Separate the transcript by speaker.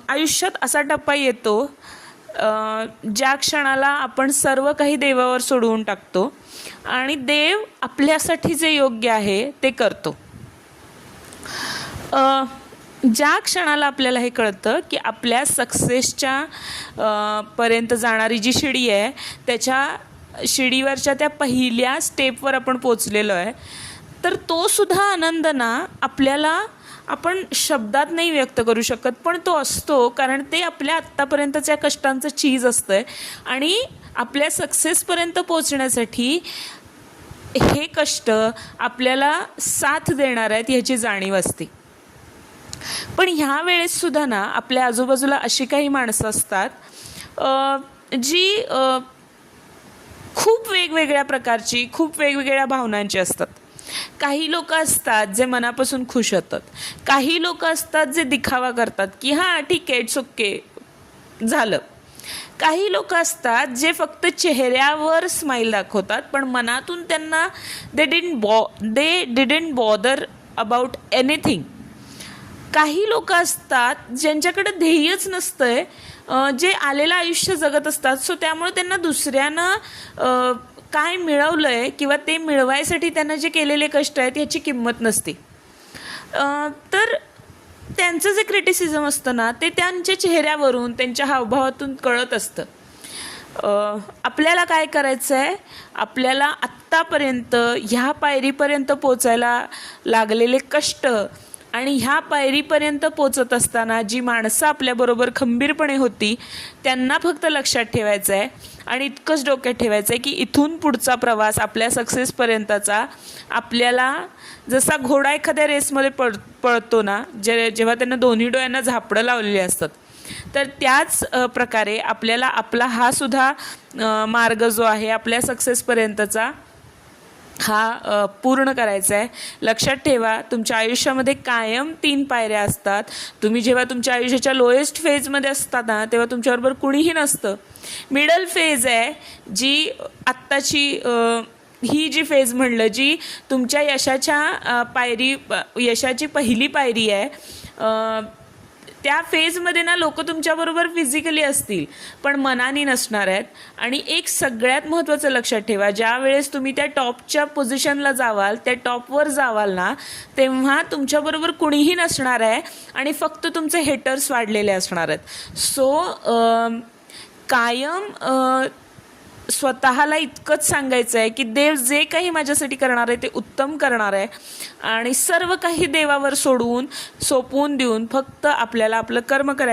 Speaker 1: आयुष्यात असा टप्पा येतो ज्या क्षणाला आपण सर्व काही देवावर सोडवून टाकतो आणि देव आपल्यासाठी जे योग्य आहे ते करतो. ज्या क्षणाला आपल्याला हे कळतं की आपल्या सक्सेसच्या पर्यंत जाणारी जी शिडी आहे त्याच्या शिडीवरच्या त्या पहिल्या स्टेपवर आपण पोचलेलो आहे, तर तो सुद्धा आनंद ना आपल्याला आपण शब्दात नाही व्यक्त करू शकत, पण तो असतो कारण ते आपल्या आत्तापर्यंतच्या कष्टांचं चीज असतं आहे आणि आपल्या सक्सेसपर्यंत पोचण्यासाठी हे कष्ट आपल्याला साथ देणार आहेत ह्याची जाणीव असते. पण ह्या वेळेससुद्धा ना आपल्या आजूबाजूला अशी काही माणसं असतात जी खूप वेगवेगळ्या प्रकारची, खूप वेगवेगळ्या भावनांची असतात. काही लोक असतात जे मनापासून खुश होतात, काही लोक असतात जे दिखावा करतात की हां ठीक आहे, इट्स ओके झालं. काही लोक असतात जे फक्त चेहऱ्यावर स्माईल दाखवतात पण मनातून त्यांना they didn't bother about anything. काही लोक असतात ज्यांच्याकडे ध्येयच नसतंय, जे आलेलं आयुष्य जगत असतात. सो त्यामुळे त्यांना दुसऱ्यानं काय मिळवलं आहे किंवा ते मिळवायसाठी त्यांना जे केलेले कष्ट आहेत याची किंमत नसते. तर त्यांचं जे क्रिटिसिझम असतं ना ते त्यांच्या चेहऱ्यावरून, त्यांच्या हावभावातून कळत असतं. आपल्याला काय करायचं आहे, आपल्याला आत्तापर्यंत ह्या पायरीपर्यंत पोचायला लागलेले कष्ट आणि ह्या पायरीपर्यंत पोचत असताना जी माणसं आपल्याबरोबर खंबीरपणे होती त्यांना फक्त लक्षात ठेवायचं आहे आणि इतकंच डोक्यात ठेवायचं आहे की इथून पुढचा प्रवास आपल्या सक्सेसपर्यंतचा आपल्याला जसा घोडा एखाद्या रेसमध्ये पळतो ना, जेव्हा त्यांना दोन्ही डोळ्यांना झापडं लावलेली असतात, तर त्याच प्रकारे आपल्याला आपला हा सुद्धा मार्ग जो आहे आपल्या सक्सेसपर्यंतचा हा पूर्ण करायचा आहे. लक्षात ठेवा, तुमच्या आयुष्यामध्ये कायम 3 पायऱ्या असतात. तुम्ही जेव्हा तुमच्या आयुष्याच्या लोएस्ट फेजमध्ये असतात ना तेव्हा तुमच्याबरोबर कुणीही नसतं. मिडल फेज आहे जी आत्ताची ही जी फेज म्हणलं जी तुमच्या यशाची पहिली पायरी आहे. त्या फेजमध्ये ना लोक तुमच्याबरोबर फिजिकली असतील पण मनाने नसणार आहेत. आणि एक सगळ्यात महत्त्वाचं लक्षात ठेवा, ज्या वेळेस तुम्ही त्या टॉपच्या पोझिशनला जावाल, त्या टॉपवर जावाल ना, तेव्हा तुमच्याबरोबर कुणीही नसणार आहे आणि फक्त तुमचे हेटर्स वाढलेले असणार आहेत. सो कायम स्वतःला इतकंच सांगायचं आहे की देव जे काही माझ्यासाठी करणार आहे ते उत्तम करणार आहे आणि सर्व काही देवावर सोपवून देऊन फक्त आपल्याला आपलं कर्म करायचं.